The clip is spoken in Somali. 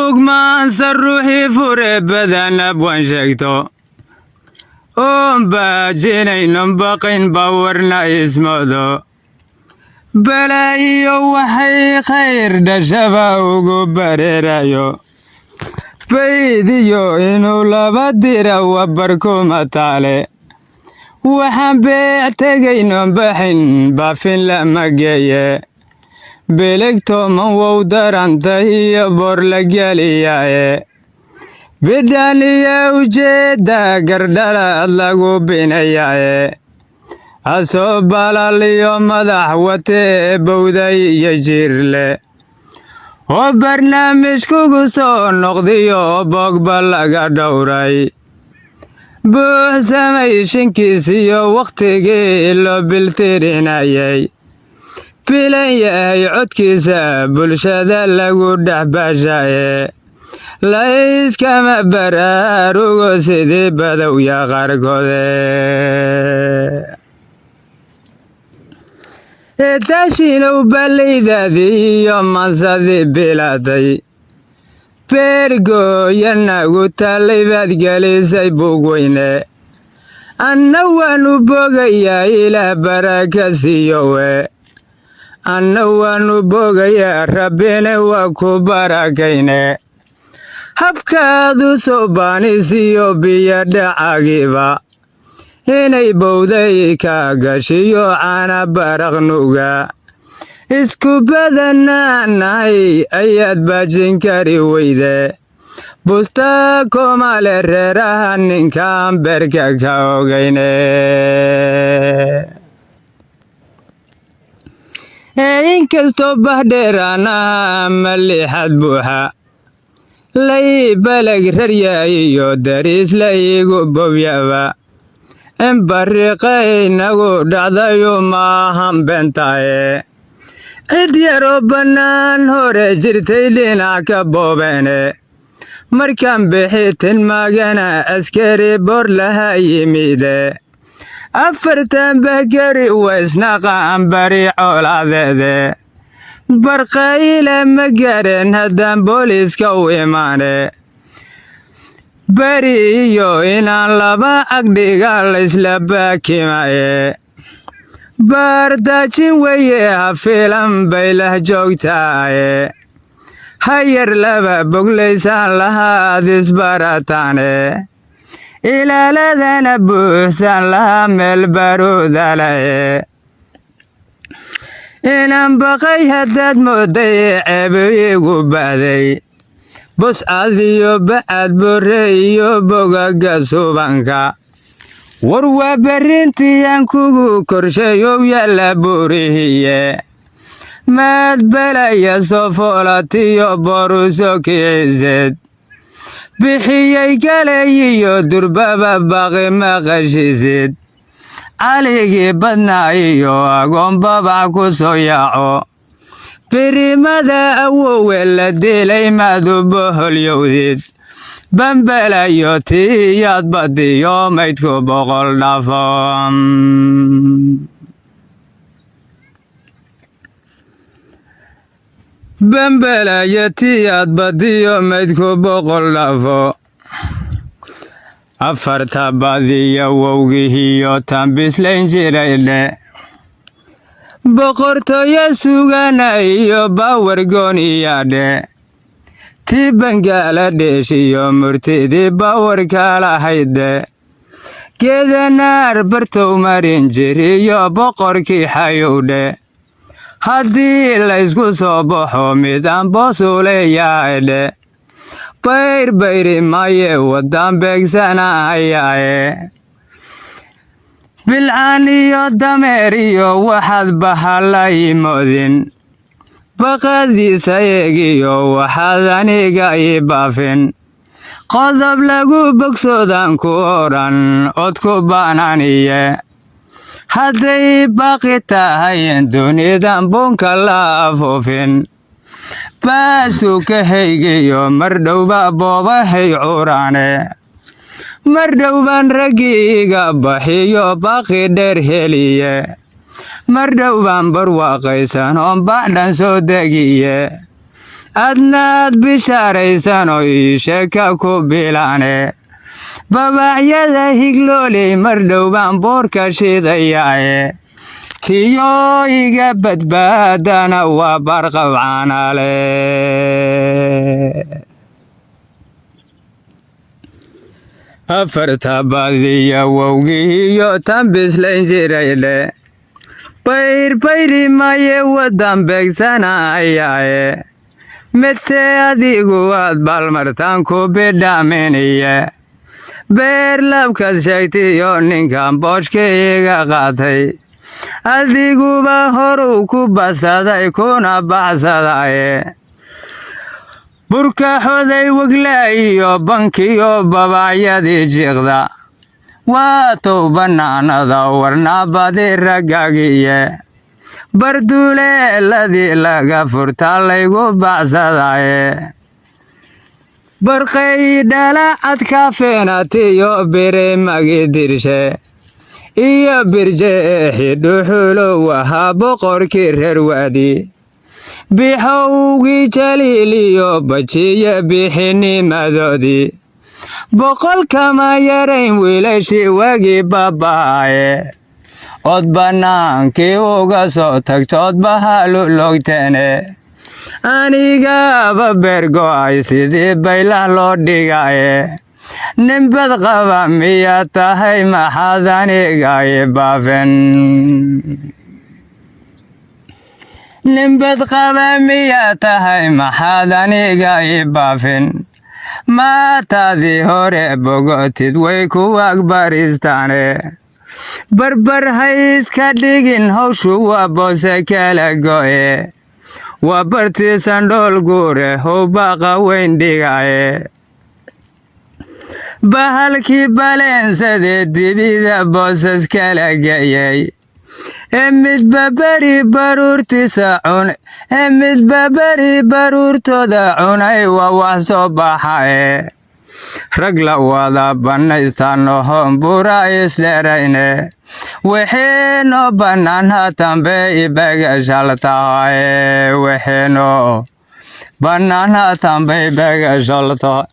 بوق ما سروحي فوري بدن أبوان شكتو باجينين باقين باورنا اسمودو بلايو وحي خير دشبا وقبريرايو بيديو إنو لبديرا وبركو متالي وحن بيعتقينو بحين بافين لما جايه بلغتو من وودرانتا هي بورلقالياي بدانيا وجيدا قردالا اللغو بينياي أصوبالا اليوم مدحوتي بوداي يجيرلي وبرنامج كوكسو نقضيو بوقبالا دوراي بوه سمي شنكيسيو وقتيجي اللو بالترينايي بلياي عدكيسا بلشادا لغو دحباشاي لايس كما براروغو سيدي بدو يا غارقودي تاشينو باليدادي يوم مصادي بلادي بيرغو يناغو تاليباد غاليساي بوغويني أنوانو بوغيا إلى بركاسيوه أنوانو بوغيا ربيني وكو بركيني habkaadu sobaanisiyo biyadha cagiba inay bowday ka gashiyo caana baraqnuga isku badanaanahay ayaad baajin kari weyde busta komale reeraha ninkaan berka ka ogayne inkastoo bahdheeraanaha ama lixad buuxa lay balag raryayo dariis la iigu bowyaba in bariqa inagu dhacdayo maahan beentaaye cid yaroo bannaan hore jirtay dhinac ka boobeene markaan bixitin maagana askari boor laha yimide afartan bahgari waysnaqaan bari coolaadeede barqayle ma gaareen haddaan booliiska u imaane beri iyo inaan laba agdhiga laysla baakimaye baardaajin weye ha fiilan bay lah joogtaaye hayar laba boglaysaan lahaad isbarataane ilaaladana buuxsan lahaa meel baruudalaye inaan baqay haddaad mooday ceebiyigu ba'day buscadiyo bacad bore iyo bogaga subanka war waa berrintiyan kugu korshayow yaalla buurihiye maad balaya soo foolatiyo boruso kiciseed bixiyey galayiyo durbaba baqi maqashisid caligii badnaayo agoon babac ku soo yaaco birimada awowe la dilay maadu boholyowdid bambalayo tiyaad badiyo maydku boqol dhaafo bambalayo tiyaad badiyo maydku boqol dhaafo afarta badiya wowgihiyo tambislayn jirayle boqortooyo sugana iyo bawargooniyadhe tii bangaaladheeshiyo murtidii bawarkaalahayde geedanaar bartow marin jiriyo boqorkii xayowdhe haddii laysku soo baxo midaan boosuleeyahaydhe bayri maye wadan beegsana ayaaye bilcaan iyo dameer iyo waxaad bahala imoodin baqadiisa eegiyo waxaad aniga ii baafin qodob lagu bogsoodan ku odhan od ku baananiye hadday baaqi tahayen dunidan bunka la afoofin baasuu ka haygiyo mardhowba boobahay curaane mardhowbaan raggiiga baxiyo baaqi dheer heliye mardhowbaan barwaaqaysan oon baxdhan soo degiye adnaad bishaaraysano ii sheeka ku bilaane babacyada higlooley mar dhow baan boorka shidayaaye tiyo iga badbaadana waa barqabcaanale afarta badiya wowgiiyo tan bislayn jirayle bayrbayri maye wadan beegsanayaaye midse adigu waad balmartaan ku bidhaaminiye beer labkaad sheegtiyo ninkan booshka iga qaatay adiguba horuu ku basaday kuna baxsadaye burka xoday wegla iyo bankiyo babacyadii jiiqda waa tow bannaanada warnaabadi raggagiye barduuleeladii laga furtaa laygu baxsadaye barqay dhalacad kaafeenatiyo birimagi dirshe iyo birje xidhuxulow ahaa boqorkii reer waadi bixowgii jaliiliyo bajiye bixinimadoodii boqol kama yarayn wiilashii wagii baaba'aye od bannaankii uga soo tagtood bahalulogteene anigaba beergo'ay sidii baylah loo dhigaye ninbad qaba miyaad tahay maxaad aniga i baafen ninbad qaba miyaad tahay maxaad aniga i baafin maataadii hore bogotid way ku agbaristaane barbar hayska dhigin hawshu waa boose kala go'e waa bartiisan dhool guure howbaqa weyn dhigaye bahalkii baleensadee dibida boosas kala geeyey midbaberi baruurtooda cunay waa wax soo baxae rag la wada bannaystanohon bura isdherayne waxeeno bannaan hatanbe ibagashaltahae waxeeno bannaan hatanbe ibagashaltaha